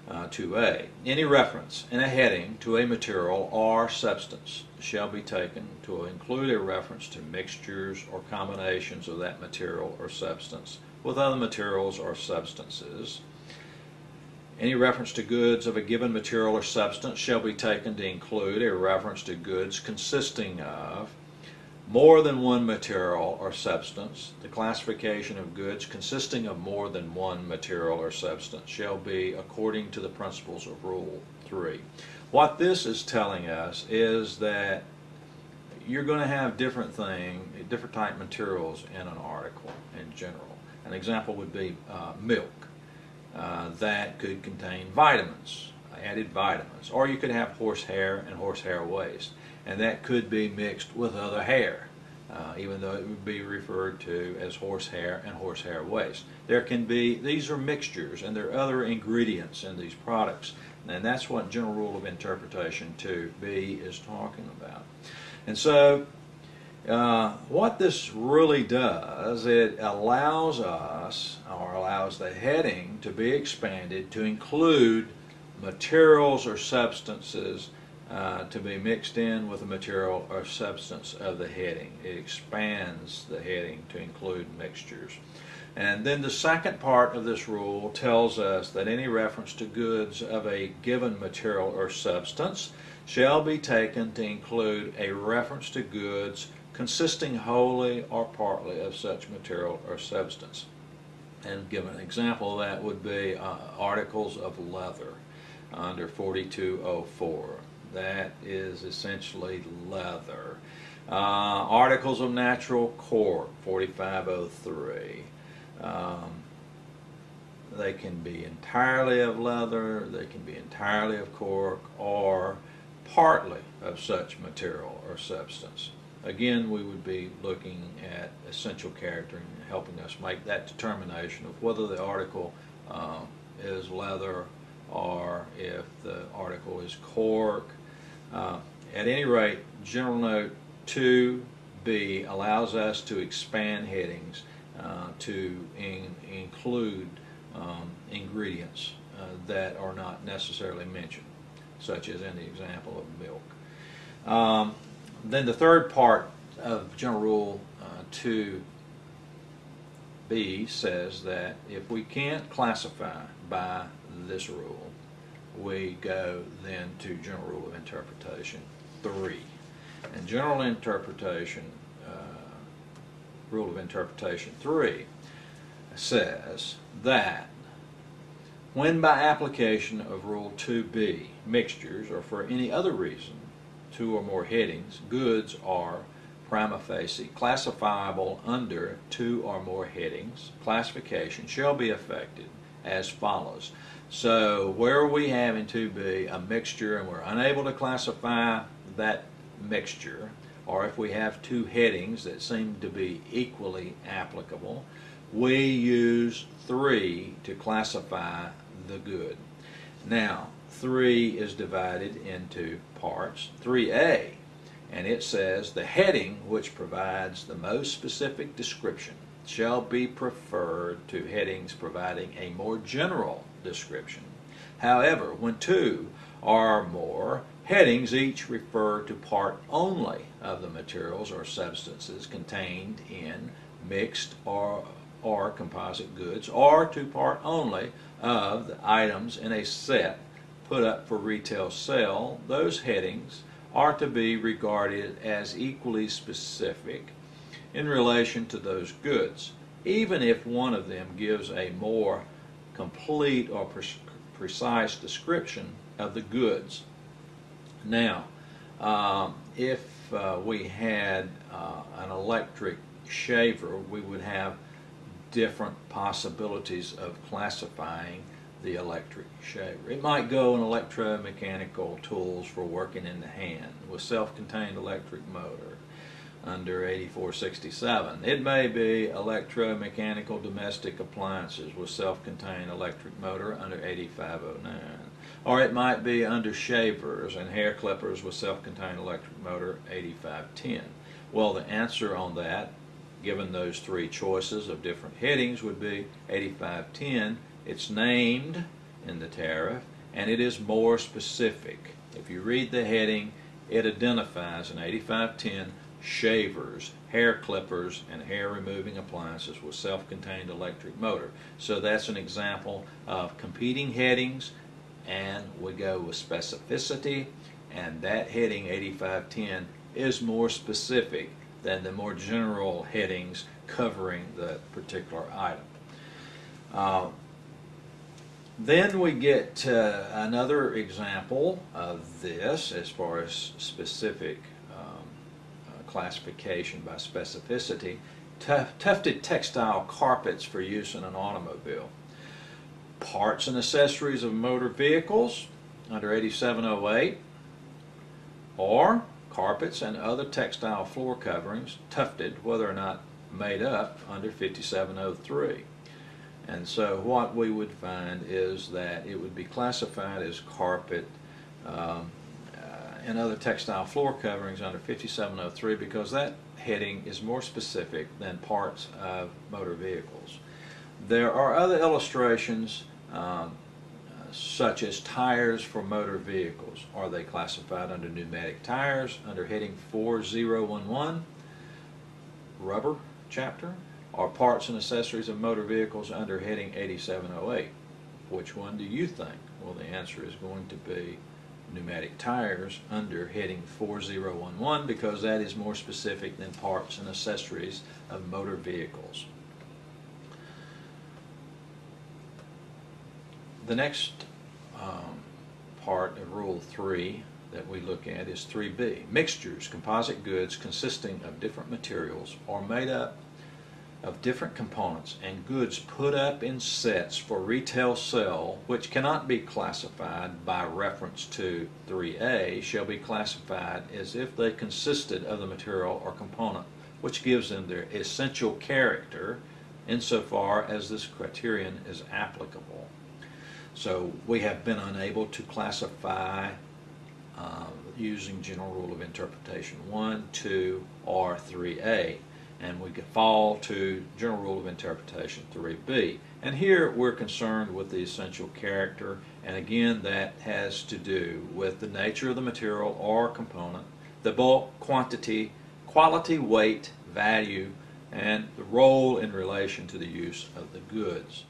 2A. Any reference in a heading to a material or substance shall be taken to include a reference to mixtures or combinations of that material or substance with other materials or substances. Any reference to goods of a given material or substance shall be taken to include a reference to goods consisting of more than one material or substance. The classification of goods consisting of more than one material or substance shall be according to the principles of Rule 3. What this is telling us is that you're going to have different type materials in an article in general. An example would be milk. That could contain vitamins, added vitamins, or you could have horsehair and horsehair waste, and that could be mixed with other hair, even though it would be referred to as horsehair and horsehair waste. These are mixtures, and there are other ingredients in these products, and that's what General Rule of Interpretation 2B is talking about. And so what this really does, it allows us, or allows the heading to be expanded to include materials or substances to be mixed in with the material or substance of the heading. It expands the heading to include mixtures. And then the second part of this rule tells us that any reference to goods of a given material or substance shall be taken to include a reference to goods consisting wholly or partly of such material or substance. And give an example of that would be articles of leather under 4204. That is essentially leather. Articles of natural cork, 4503. They can be entirely of leather, they can be entirely of cork, or partly of such material or substance. Again, we would be looking at essential character and helping us make that determination of whether the article is leather or if the article is cork. At any rate, General Note 2B allows us to expand headings to include ingredients that are not necessarily mentioned, such as in the example of milk. Then the third part of General Rule 2B says that if we can't classify by this rule, we go then to General Rule of Interpretation 3. And General Interpretation, Rule of Interpretation 3 says that when by application of Rule 2B, mixtures, or for any other reason, two or more headings, goods are prima facie classifiable under two or more headings, classification shall be effected as follows. So where we have in 2B a mixture and we're unable to classify that mixture, or if we have two headings that seem to be equally applicable, we use 3 to classify the good. Now, 3 is divided into parts. 3A, and it says the heading which provides the most specific description shall be preferred to headings providing a more general description. However, when 2 or more headings each refer to part only of the materials or substances contained in mixed or composite goods, or to part only of the items in a set put up for retail sale, those headings are to be regarded as equally specific in relation to those goods, even if one of them gives a more complete or precise description of the goods. Now, if we had an electric shaver, we would have different possibilities of classifying the electric shaver. It might go in electromechanical tools for working in the hand with self-contained electric motor under 8467. It may be electromechanical domestic appliances with self-contained electric motor under 8509. Or it might be under shavers and hair clippers with self-contained electric motor 8510. Well, the answer on that, given those 3 choices of different headings, would be 8510. It's named in the tariff, and it is more specific. If you read the heading, it identifies in 8510 shavers, hair clippers, and hair removing appliances with self-contained electric motor. So that's an example of competing headings, and we go with specificity, and that heading 8510 is more specific than the more general headings covering the particular item. Then we get another example of this as far as specific classification by specificity. Tufted textile carpets for use in an automobile. Parts and accessories of motor vehicles under 8708, or carpets and other textile floor coverings, tufted, whether or not made up, under 5703. And so what we would find is that it would be classified as carpet and other textile floor coverings under 5703 because that heading is more specific than parts of motor vehicles. There are other illustrations such as tires for motor vehicles. Are they classified under pneumatic tires under heading 4011, rubber chapter, or parts and accessories of motor vehicles under heading 8708? Which one do you think? Well, the answer is going to be pneumatic tires under heading 4011 because that is more specific than parts and accessories of motor vehicles. The next part of Rule 3 that we look at is 3B. Mixtures, composite goods consisting of different materials or made up of different components and goods put up in sets for retail sale which cannot be classified by reference to 3A shall be classified as if they consisted of the material or component which gives them their essential character insofar as this criterion is applicable. So we have been unable to classify using General Rule of Interpretation 1, 2, or 3A. And we could fall to General Rule of Interpretation 3B. And here we're concerned with the essential character, and again that has to do with the nature of the material or component, the bulk, quantity, quality, weight, value, and the role in relation to the use of the goods.